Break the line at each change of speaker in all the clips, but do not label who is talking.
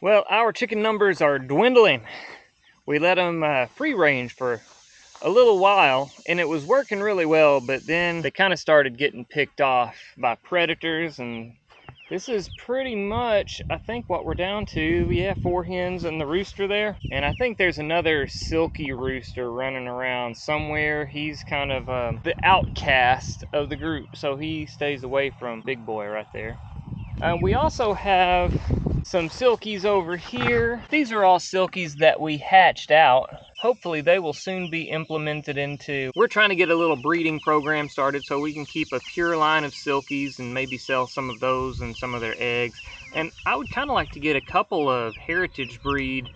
Well, our chicken numbers are dwindling. We let them free range for a little while and it was working really well, but then they kind of started getting picked off by predators, and this is pretty much, I think, what we're down to. Yeah, 4 hens and the rooster there. And I think there's another silky rooster running around somewhere. He's kind of the outcast of the group, so he stays away from Big Boy right there. We also have some silkies over here. These are all silkies that we hatched out. Hopefully they will soon be implemented into, we're trying to get a little breeding program started so we can keep a pure line of silkies and maybe sell some of those and some of their eggs. And I would kind of like to get a couple of heritage breed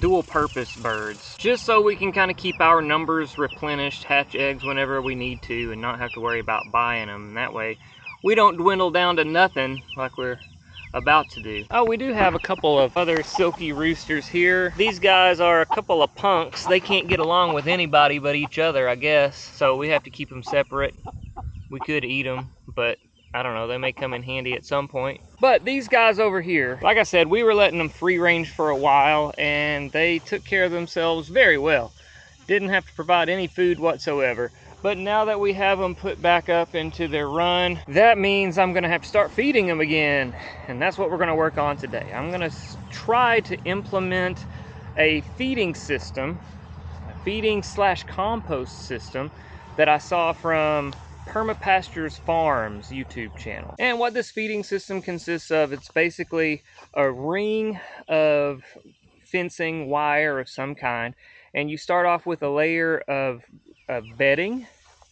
dual purpose birds, just so we can kind of keep our numbers replenished, hatch eggs whenever we need to, and not have to worry about buying them. And that way we don't dwindle down to nothing like we're about to do. Oh, we do have a couple of other silky roosters here. These guys are a couple of punks. They can't get along with anybody but each other, I guess, so we have to keep them separate. We could eat them, but I don't know, they may come in handy at some point. But these guys over here, like I said, we were letting them free range for a while and they took care of themselves very well. Didn't have to provide any food whatsoever. But now that we have them put back up into their run, that means I'm gonna have to start feeding them again. And that's what we're gonna work on today. I'm gonna try to implement a feeding system, a feeding/compost system that I saw from Permapastures Farms YouTube channel. And what this feeding system consists of, it's basically a ring of fencing wire of some kind, and you start off with a layer of bedding,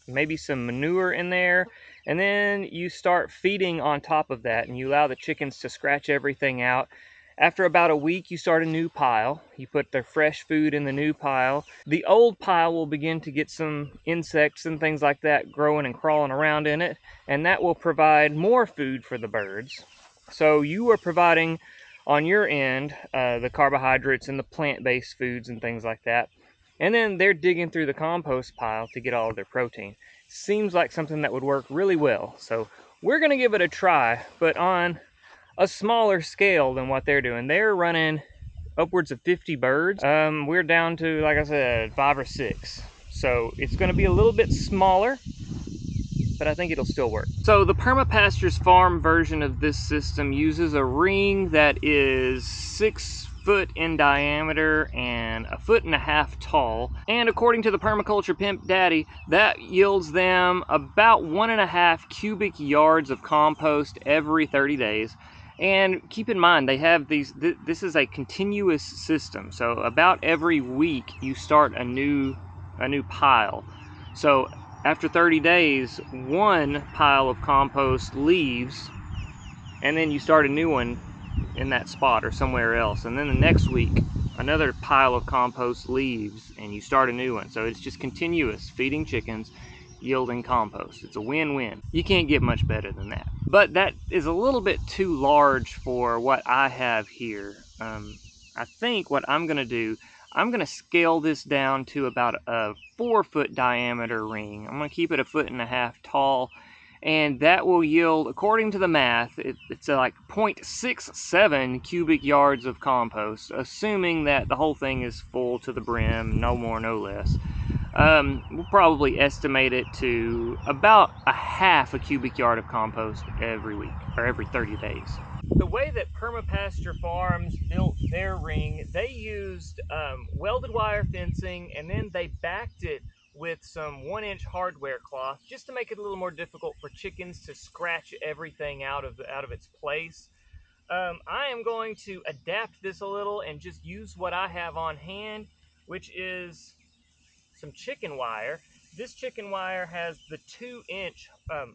maybe some manure in there, and then you start feeding on top of that, and you allow the chickens to scratch everything out. After about a week, you start a new pile. You put their fresh food in the new pile. The old pile will begin to get some insects and things like that growing and crawling around in it, and that will provide more food for the birds. So you are providing on your end the carbohydrates and the plant-based foods and things like that. And then they're digging through the compost pile to get all of their protein. Seems like something that would work really well. So we're gonna give it a try, but on a smaller scale than what they're doing. They're running upwards of 50 birds. We're down to, like I said, 5 or 6. So it's gonna be a little bit smaller, but I think it'll still work. So the Permapastures Farm version of this system uses a ring that is 6 foot in diameter and 1.5 feet tall. And according to the Permaculture Pimp Daddy, that yields them about 1.5 cubic yards of compost every 30 days. And keep in mind, they have these, this is a continuous system. So about every week you start a new pile. So after 30 days, one pile of compost leaves, and then you start a new one in that spot or somewhere else. And then the next week, another pile of compost leaves, and you start a new one. So it's just continuous, feeding chickens, yielding compost. It's a win-win. You can't get much better than that. But that is a little bit too large for what I have here. I think what I'm gonna do, I'm gonna scale this down to about a 4-foot diameter ring. I'm gonna keep it 1.5 feet tall, and that will yield, according to the math, it's like 0.67 cubic yards of compost, assuming that the whole thing is full to the brim, no more, no less. We'll probably estimate it to about 1/2 cubic yard of compost every week, or every 30 days. The way that Permapasture Farms built their ring, they used welded wire fencing, and then they backed it with some 1-inch hardware cloth just to make it a little more difficult for chickens to scratch everything out of its place. I am going to adapt this a little and just use what I have on hand, which is some chicken wire. This chicken wire has the 2-inch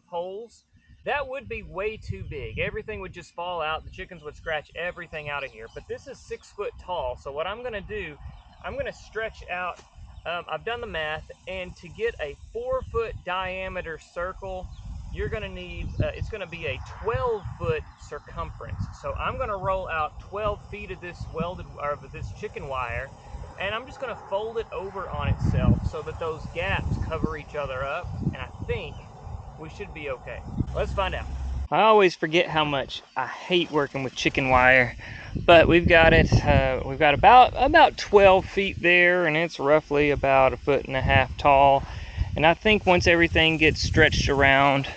holes. That would be way too big. Everything would just fall out. The chickens would scratch everything out of here. But this is 6 foot tall. So what I'm gonna do, I'm gonna stretch out, I've done the math, and to get a 4-foot diameter circle, you're gonna need, it's gonna be a 12-foot circumference. So I'm gonna roll out 12 feet of this welded, or of this chicken wire, and I'm just gonna fold it over on itself so that those gaps cover each other up, and I think we should be okay. Let's find out. I always forget how much I hate working with chicken wire, but we've got it. We've got about 12 feet there, and it's roughly about 1.5 feet tall. And I think once everything gets stretched around,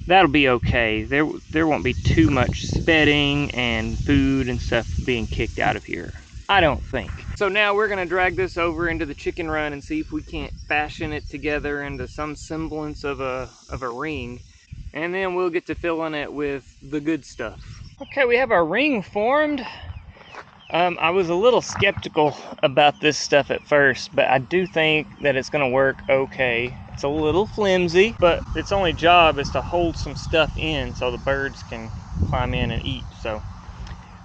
that'll be okay. There won't be too much bedding and food and stuff being kicked out of here, I don't think. So now we're gonna drag this over into the chicken run and see if we can't fashion it together into some semblance of a ring. And then we'll get to filling it with the good stuff. Okay, we have our ring formed. I was a little skeptical about this stuff at first, but I do think that it's gonna work okay. It's a little flimsy, but its only job is to hold some stuff in so the birds can climb in and eat. So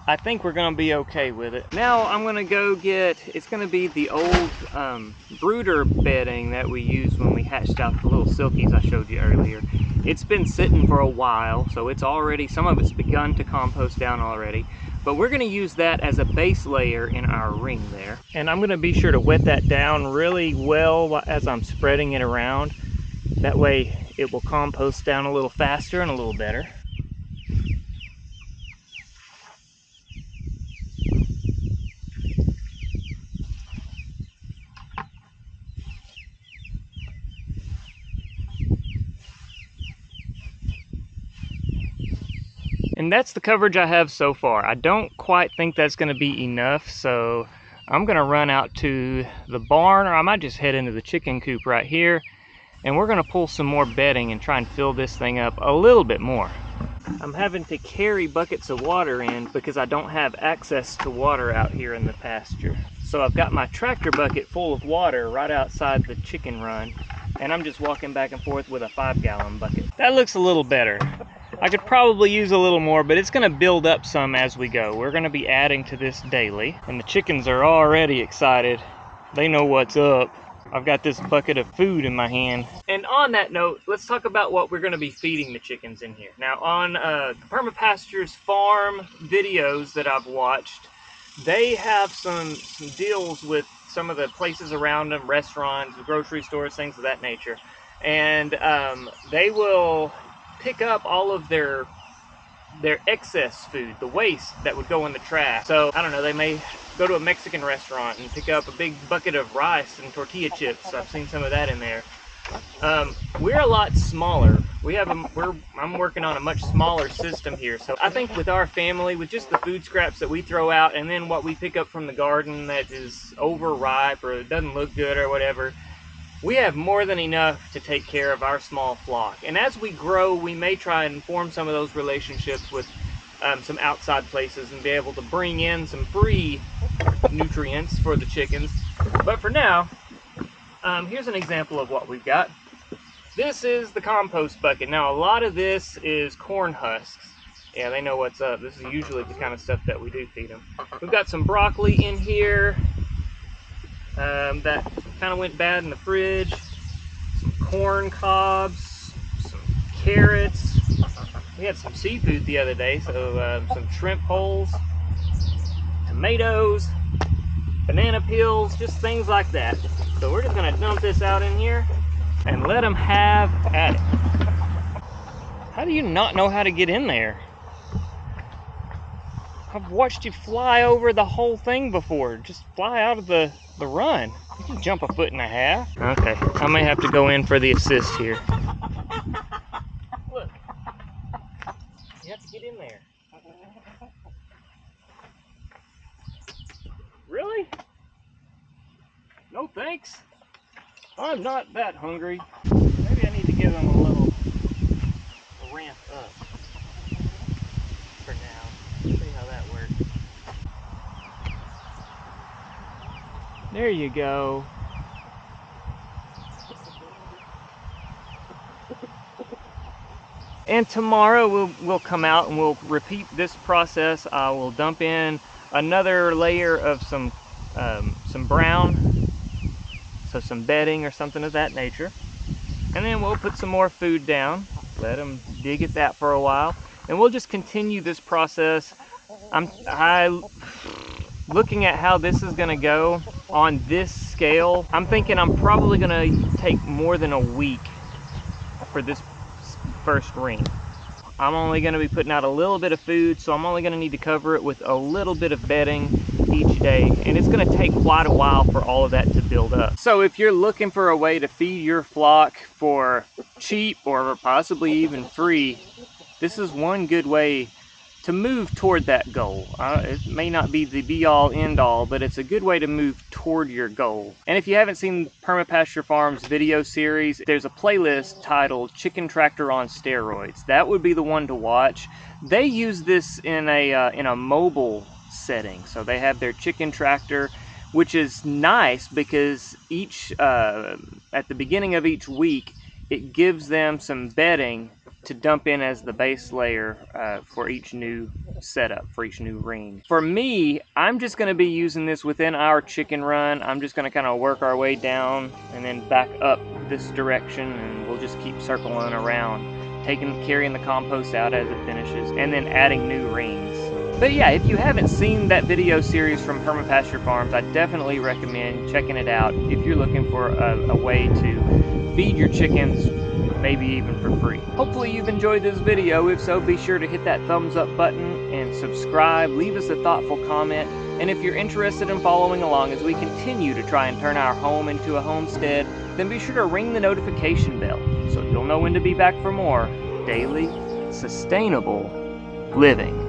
I think we're gonna be okay with it. Now I'm gonna go get, it's gonna be the old brooder bedding that we used when we hatched out the little silkies I showed you earlier. It's been sitting for a while, so it's already, some of it's begun to compost down already. But we're gonna use that as a base layer in our ring there. And I'm gonna be sure to wet that down really well as I'm spreading it around. That way it will compost down a little faster and a little better. And that's the coverage I have so far. I don't quite think that's gonna be enough, so I'm gonna run out to the barn, or I might just head into the chicken coop right here, and we're gonna pull some more bedding and try and fill this thing up a little bit more. I'm having to carry buckets of water in because I don't have access to water out here in the pasture. So I've got my tractor bucket full of water right outside the chicken run, and I'm just walking back and forth with a 5-gallon bucket. That looks a little better. I could probably use a little more, but it's gonna build up some as we go. We're gonna be adding to this daily, and the chickens are already excited. They know what's up. I've got this bucket of food in my hand. And on that note, let's talk about what we're gonna be feeding the chickens in here. Now on the Permapastures farm videos that I've watched, they have some deals with some of the places around them, restaurants, grocery stores, things of that nature. And they will pick up all of their excess food, the waste that would go in the trash. So I don't know, they may go to a Mexican restaurant and pick up a big bucket of rice and tortilla chips. I've seen some of that in there. We're a lot smaller. I'm working on a much smaller system here. So I think with our family, with just the food scraps that we throw out and then what we pick up from the garden that is overripe or doesn't look good or whatever, we have more than enough to take care of our small flock. And as we grow, we may try and form some of those relationships with some outside places and be able to bring in some free nutrients for the chickens. But for now, here's an example of what we've got. This is the compost bucket. Now, a lot of this is corn husks. Yeah, they know what's up. This is usually the kind of stuff that we do feed them. We've got some broccoli in here. That kind of went bad in the fridge. Some corn cobs, some carrots. We had some seafood the other day, so some shrimp holes, tomatoes, banana peels, just things like that. So we're just gonna dump this out in here and let them have at it. How do you not know how to get in there? I've watched you fly over the whole thing before. Just fly out of the run. You can jump 1.5 feet. Okay, I may have to go in for the assist here. Look, you have to get in there. Really? No thanks. I'm not that hungry. Maybe I need to give them a little ramp up for now. See how that works. There you go. And tomorrow we'll come out and we'll repeat this process. I will dump in another layer of some brown, so some bedding or something of that nature. And then we'll put some more food down, let them dig at that for a while, and we'll just continue this process. Looking at how this is gonna go on this scale, I'm thinking I'm probably gonna take more than a week for this first ring. I'm only going to be putting out a little bit of food, so I'm only going to need to cover it with a little bit of bedding each day, and it's going to take quite a while for all of that to build up. So if you're looking for a way to feed your flock for cheap or possibly even free, this is one good way to move toward that goal. It may not be the be-all end-all, but it's a good way to move toward your goal. And if you haven't seen Permapasture Farms video series, there's a playlist titled Chicken Tractor on Steroids. That would be the one to watch. They use this in a mobile setting. So they have their chicken tractor, which is nice because at the beginning of each week, it gives them some bedding to dump in as the base layer for each new setup, for each new ring. For me, I'm just going to be using this within our chicken run. I'm just going to kind of work our way down and then back up this direction, and we'll just keep circling around, carrying the compost out as it finishes, and then adding new rings. But yeah, if you haven't seen that video series from Permapasture Farms, I definitely recommend checking it out if you're looking for a way to feed your chickens, maybe even for free. Hopefully you've enjoyed this video. If so, be sure to hit that thumbs up button and subscribe. Leave us a thoughtful comment. And if you're interested in following along as we continue to try and turn our home into a homestead, then be sure to ring the notification bell so you'll know when to be back for more daily, sustainable living.